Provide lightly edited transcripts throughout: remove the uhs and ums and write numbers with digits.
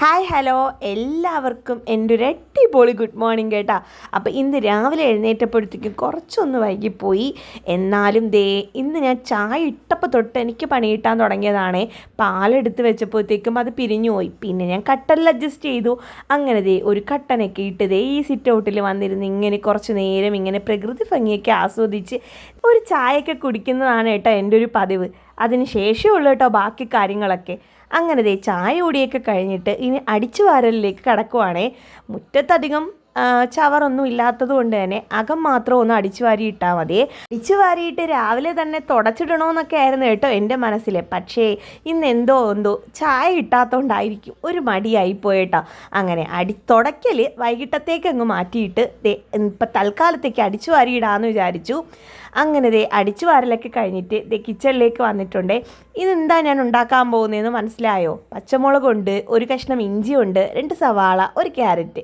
Hi hello എല്ലാവർക്കും എൻ്റെ ഒരു അടിപൊളി ഗുഡ് മോർണിംഗ് കേട്ടോ. അപ്പോൾ ഇന്ന് രാവിലെ എഴുന്നേറ്റപ്പോഴത്തേക്കും കുറച്ചൊന്ന് വൈകിപ്പോയി. എന്നാലും ഇന്ന് ഞാൻ ചായ ഇട്ടപ്പോൾ തൊട്ട് എനിക്ക് പണി കിട്ടാൻ തുടങ്ങിയതാണേ. പാലെടുത്ത് വെച്ചപ്പോഴത്തേക്കും അത് പിരിഞ്ഞു പോയി. പിന്നെ ഞാൻ കട്ടനിൽ അഡ്ജസ്റ്റ് ചെയ്തു. അങ്ങനെ ഒരു കട്ടനൊക്കെ ഇട്ട് ഈ സിറ്റ് ഔട്ടിൽ വന്നിരുന്ന് ഇങ്ങനെ കുറച്ച് നേരം ഇങ്ങനെ പ്രകൃതി ഭംഗിയൊക്കെ ആസ്വദിച്ച് ഒരു ചായയൊക്കെ കുടിക്കുന്നതാണ് കേട്ടോ എൻ്റെ ഒരു പതിവ്. അതിന് ശേഷമുള്ളൂ കേട്ടോ ബാക്കി കാര്യങ്ങളൊക്കെ. അങ്ങനെ ചായ കൂടിയൊക്കെ കഴിഞ്ഞിട്ട് ഇനി അടിച്ചു വാരലിലേക്ക് കടക്കുവാണേ. മുറ്റത്തധികം ചവറൊന്നും ഇല്ലാത്തത് കൊണ്ട് തന്നെ അകം മാത്രം ഒന്ന് അടിച്ചു വാരി ഇട്ടാൽ മതി. അടിച്ചു വാരിയിട്ട് രാവിലെ തന്നെ തുടച്ചിടണമെന്നൊക്കെ ആയിരുന്നു കേട്ടോ എൻ്റെ മനസ്സിൽ. പക്ഷേ ഇന്ന് എന്തോ ചായ കിട്ടാത്തതുകൊണ്ടായിരിക്കും ഒരു മടിയായിപ്പോയേട്ടോ. അങ്ങനെ തുടയ്ക്കൽ വൈകിട്ടത്തേക്ക് അങ്ങ് മാറ്റിയിട്ട് ഇപ്പം തൽക്കാലത്തേക്ക് അടിച്ചു വാരി ഇടാമെന്ന് വിചാരിച്ചു. അങ്ങനെ അടിച്ചു വാരലൊക്കെ കഴിഞ്ഞിട്ട് കിച്ചണിലേക്ക് വന്നിട്ടുണ്ട്. ഇതെന്താ ഞാൻ ഉണ്ടാക്കാൻ പോകുന്നതെന്ന് മനസ്സിലായോ? പച്ചമുളകുണ്ട്, ഒരു കഷ്ണം ഇഞ്ചിയുണ്ട്, 2 സവാള, ഒരു ക്യാരറ്റ്.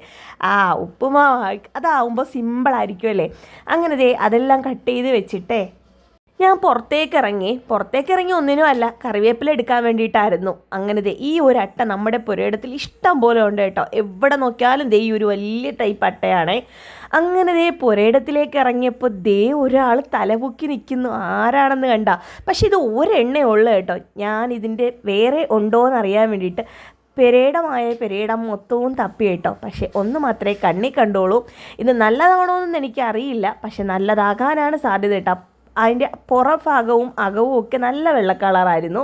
ഉപ്പുമാവ് അതാവുമ്പോൾ സിമ്പിളായിരിക്കും അല്ലേ. അങ്ങനെ അതെല്ലാം കട്ട് ചെയ്ത് വെച്ചിട്ടേ ഞാൻ പുറത്തേക്ക് ഇറങ്ങി ഒന്നിനും അല്ല, കറിവേപ്പില എടുക്കാൻ വേണ്ടിയിട്ടായിരുന്നു. അങ്ങനെ ഈ ഒരു അട്ട നമ്മുടെ പുരയിടത്തിൽ ഇഷ്ടം പോലെ ഉണ്ട് കേട്ടോ. എവിടെ നോക്കിയാലും ഈ ഒരു വലിയ ടൈപ്പ് അട്ടയാണേ. അങ്ങനെ പുരയിടത്തിലേക്ക് ഇറങ്ങിയപ്പോൾ ഒരാൾ തലപൊക്കി നിൽക്കുന്നു. ആരാണെന്ന് കണ്ട. പക്ഷെ ഇത് ഒരെണ്ണേ ഉള്ളൂ കേട്ടോ. ഞാൻ ഇതിൻ്റെ വേറെ ഉണ്ടോയെന്ന് അറിയാൻ വേണ്ടിയിട്ട് പെരേടം മൊത്തവും തപ്പി കേട്ടോ. പക്ഷെ ഒന്ന് മാത്രമേ കണ്ണി കണ്ടോളൂ. ഇത് നല്ലതാണോ എന്ന് എനിക്കറിയില്ല, പക്ഷെ നല്ലതാകാനാണ് സാധ്യത കേട്ടോ. അതിൻ്റെ പുറഭാഗവും അകവും ഒക്കെ നല്ല വെള്ള കളറായിരുന്നു.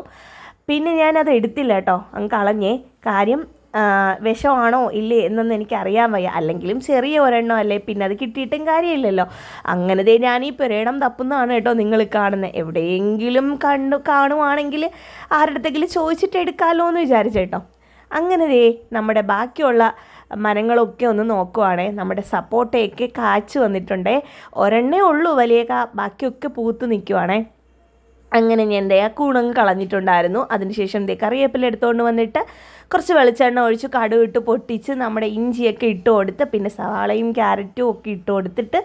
പിന്നെ ഞാനത് എടുത്തില്ല കേട്ടോ, അങ്ങ് കളഞ്ഞേ. കാര്യം വിഷമാണോ ഇല്ലേ എന്നൊന്നും എനിക്കറിയാൻ വയ്യ. അല്ലെങ്കിലും ചെറിയ ഒരെണ്ണം അല്ലേ, പിന്നെ അത് കിട്ടിയിട്ടും കാര്യമില്ലല്ലോ. അങ്ങനെ ഞാൻ ഈ പെരേടം തപ്പുന്നതാണ് കേട്ടോ നിങ്ങൾ കാണുന്നത്. എവിടെയെങ്കിലും കാണുവാണെങ്കിൽ ആരുടെ അടുത്തെങ്കിലും ചോദിച്ചിട്ട് എടുക്കാമല്ലോ എന്ന് വിചാരിച്ചേട്ടോ. അങ്ങനെ നമ്മുടെ ബാക്കിയുള്ള മരങ്ങളൊക്കെ ഒന്ന് നോക്കുവാണേ. നമ്മുടെ സപ്പോട്ടയൊക്കെ കാച്ചു വന്നിട്ടുണ്ടേ. ഒരെണ്ണേ ഉള്ളൂ വലിയ ബാക്കിയൊക്കെ പൂത്ത് നിൽക്കുവാണേ. അങ്ങനെ ഞാൻ കൂണങ്ങ് കളഞ്ഞിട്ടുണ്ടായിരുന്നു. അതിനുശേഷം കറിവേപ്പില എടുത്തുകൊണ്ട് വന്നിട്ട് കുറച്ച് വെളിച്ചെണ്ണ ഒഴിച്ച് കടുകിട്ട് പൊട്ടിച്ച് നമ്മുടെ ഇഞ്ചിയൊക്കെ ഇട്ട് കൊടുത്ത് പിന്നെ സവാളയും ക്യാരറ്റും ഒക്കെ ഇട്ട് കൊടുത്തിട്ട്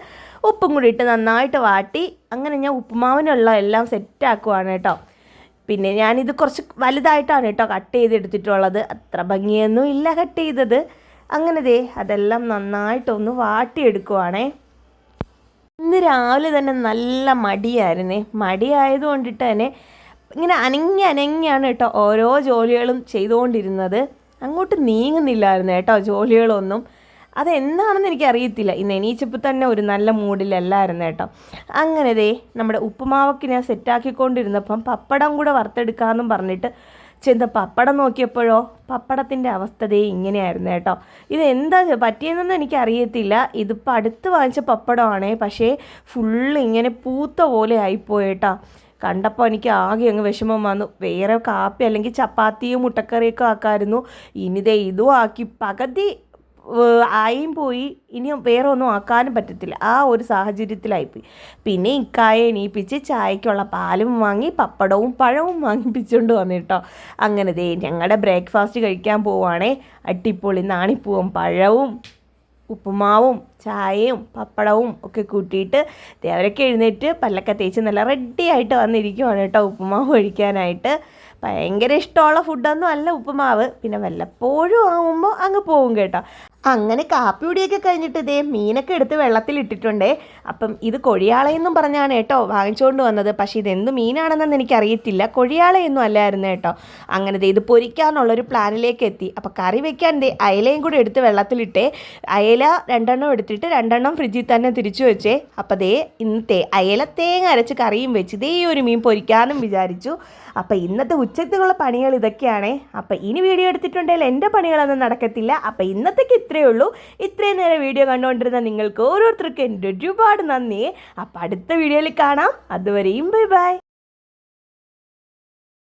ഉപ്പും കൂടി ഇട്ട് നന്നായിട്ട് വാട്ടി അങ്ങനെ ഞാൻ ഉപ്പുമാവിനുള്ള എല്ലാം സെറ്റാക്കുവാണ് കേട്ടോ. പിന്നെ ഞാനിത് കുറച്ച് വലുതായിട്ടാണ് കേട്ടോ കട്ട് ചെയ്തെടുത്തിട്ടുള്ളത്. അത്ര ഭംഗിയൊന്നും ഇല്ല കട്ട് ചെയ്തത്. അങ്ങനെ അതെല്ലാം നന്നായിട്ടൊന്ന് വാട്ടിയെടുക്കുവാണേ. ഇന്ന് രാവിലെ തന്നെ നല്ല മടിയായതുകൊണ്ടിട്ട് തന്നെ ഇങ്ങനെ അനങ്ങിയാണ് കേട്ടോ ഓരോ ജോലികളും ചെയ്തുകൊണ്ടിരുന്നത്. അങ്ങോട്ട് നീങ്ങുന്നില്ലായിരുന്നു കേട്ടോ ജോലികളൊന്നും. അതെന്താണെന്ന് എനിക്കറിയത്തില്ല. ഇന്ന് എണീച്ചപ്പോൾ തന്നെ ഒരു നല്ല മൂഡിലല്ലായിരുന്നു കേട്ടോ. അങ്ങനെ നമ്മുടെ ഉപ്പുമാവൊക്കെ ഞാൻ സെറ്റാക്കിക്കൊണ്ടിരുന്നപ്പം പപ്പടം കൂടെ വറുത്തെടുക്കാമെന്നും പറഞ്ഞിട്ട് ചെന്ന് പപ്പടം നോക്കിയപ്പോഴോ പപ്പടത്തിൻ്റെ അവസ്ഥ ഇങ്ങനെയായിരുന്നു കേട്ടോ. ഇതെന്താ പറ്റിയതെന്നൊന്നും എനിക്കറിയത്തില്ല. ഇതിപ്പോൾ അടുത്ത് വാങ്ങിച്ച പപ്പടമാണേ, പക്ഷേ ഫുള്ള് ഇങ്ങനെ പൂത്ത പോലെ ആയിപ്പോയേട്ടോ. കണ്ടപ്പോൾ എനിക്ക് ആകെ അങ്ങ് വിഷമം വന്നു. വേറെ കാപ്പി അല്ലെങ്കിൽ ചപ്പാത്തിയും മുട്ടക്കറിയൊക്കെ ആക്കാമായിരുന്നു. ഇനി ഇതും ആക്കി പകുതി ആയും പോയി. ഇനി വേറെ ഒന്നും ആക്കാനും പറ്റത്തില്ല. ആ ഒരു സാഹചര്യത്തിലായിപ്പോയി. പിന്നെ ഇക്കായെ എണീപ്പിച്ച് ചായക്കുള്ള പാലും വാങ്ങി പപ്പടവും പഴവും വാങ്ങിപ്പിച്ചുകൊണ്ട് വന്നിട്ടോ. അങ്ങനെ ഞങ്ങളുടെ ബ്രേക്ക്ഫാസ്റ്റ് കഴിക്കാൻ പോവുകയാണേ. അട്ടിപ്പൊളി നാണിപ്പൂവും പഴവും ഉപ്പുമാവും ചായയും പപ്പടവും ഒക്കെ കൂട്ടിയിട്ട് അവരൊക്കെ എഴുന്നേറ്റ് പല്ലൊക്കെ തേച്ച് നല്ല റെഡിയായിട്ട് വന്നിരിക്കുവാണ് കേട്ടോ ഉപ്പുമാവ് കഴിക്കാനായിട്ട്. ഭയങ്കര ഇഷ്ടമുള്ള ഫുഡൊന്നും അല്ല ഉപ്പുമാവ്. പിന്നെ വല്ലപ്പോഴും ആകുമ്പോൾ അങ്ങ് പോകും കേട്ടോ. അങ്ങനെ കാപ്പി കുടിയൊക്കെ കഴിഞ്ഞിട്ട് മീനൊക്കെ എടുത്ത് വെള്ളത്തിലിട്ടിട്ടുണ്ടേ. അപ്പം ഇത് കൊഴിയാളയെന്നും പറഞ്ഞാണ് കേട്ടോ വാങ്ങിച്ചുകൊണ്ട് വന്നത്. പക്ഷേ ഇതെന്ത് മീനാണെന്നൊന്നും എനിക്കറിയത്തില്ല. കൊഴിയാളയൊന്നും അല്ലായിരുന്നു കേട്ടോ. അങ്ങനെ ഇത് പൊരിക്കാനുള്ളൊരു പ്ലാനിലേക്ക് എത്തി. അപ്പോൾ കറി വെക്കാൻ അയലയും കൂടി എടുത്ത് വെള്ളത്തിലിട്ടേ. അയല 2 എടുത്തിട്ട് 2 ഫ്രിഡ്ജിൽ തന്നെ തിരിച്ചു വെച്ചേ. അപ്പോൾ ഇന്നത്തെ അയല തേങ്ങ അരച്ച് കറിയും വെച്ച് ഒരു മീൻ പൊരിക്കാനും വിചാരിച്ചു. അപ്പോൾ ഇന്നത്തെ ഉച്ചയ്ക്കുള്ള പണികൾ ഇതൊക്കെയാണേ. അപ്പോൾ ഇനി വീഡിയോ എടുത്തിട്ടുണ്ടെങ്കിൽ എൻ്റെ പണികളൊന്നും നടക്കത്തില്ല. അപ്പോൾ ഇന്നത്തേക്ക് ഇത്രയേ ഉള്ളൂ. ഇത്രയും നേരം വീഡിയോ കണ്ടുകൊണ്ടിരുന്ന നിങ്ങൾക്ക് ഓരോരുത്തർക്കും എൻ്റെ ഒരുപാട് നന്ദി. അപ്പോൾ അടുത്ത വീഡിയോയിൽ കാണാം. അതുവരെയും ബൈ ബൈ.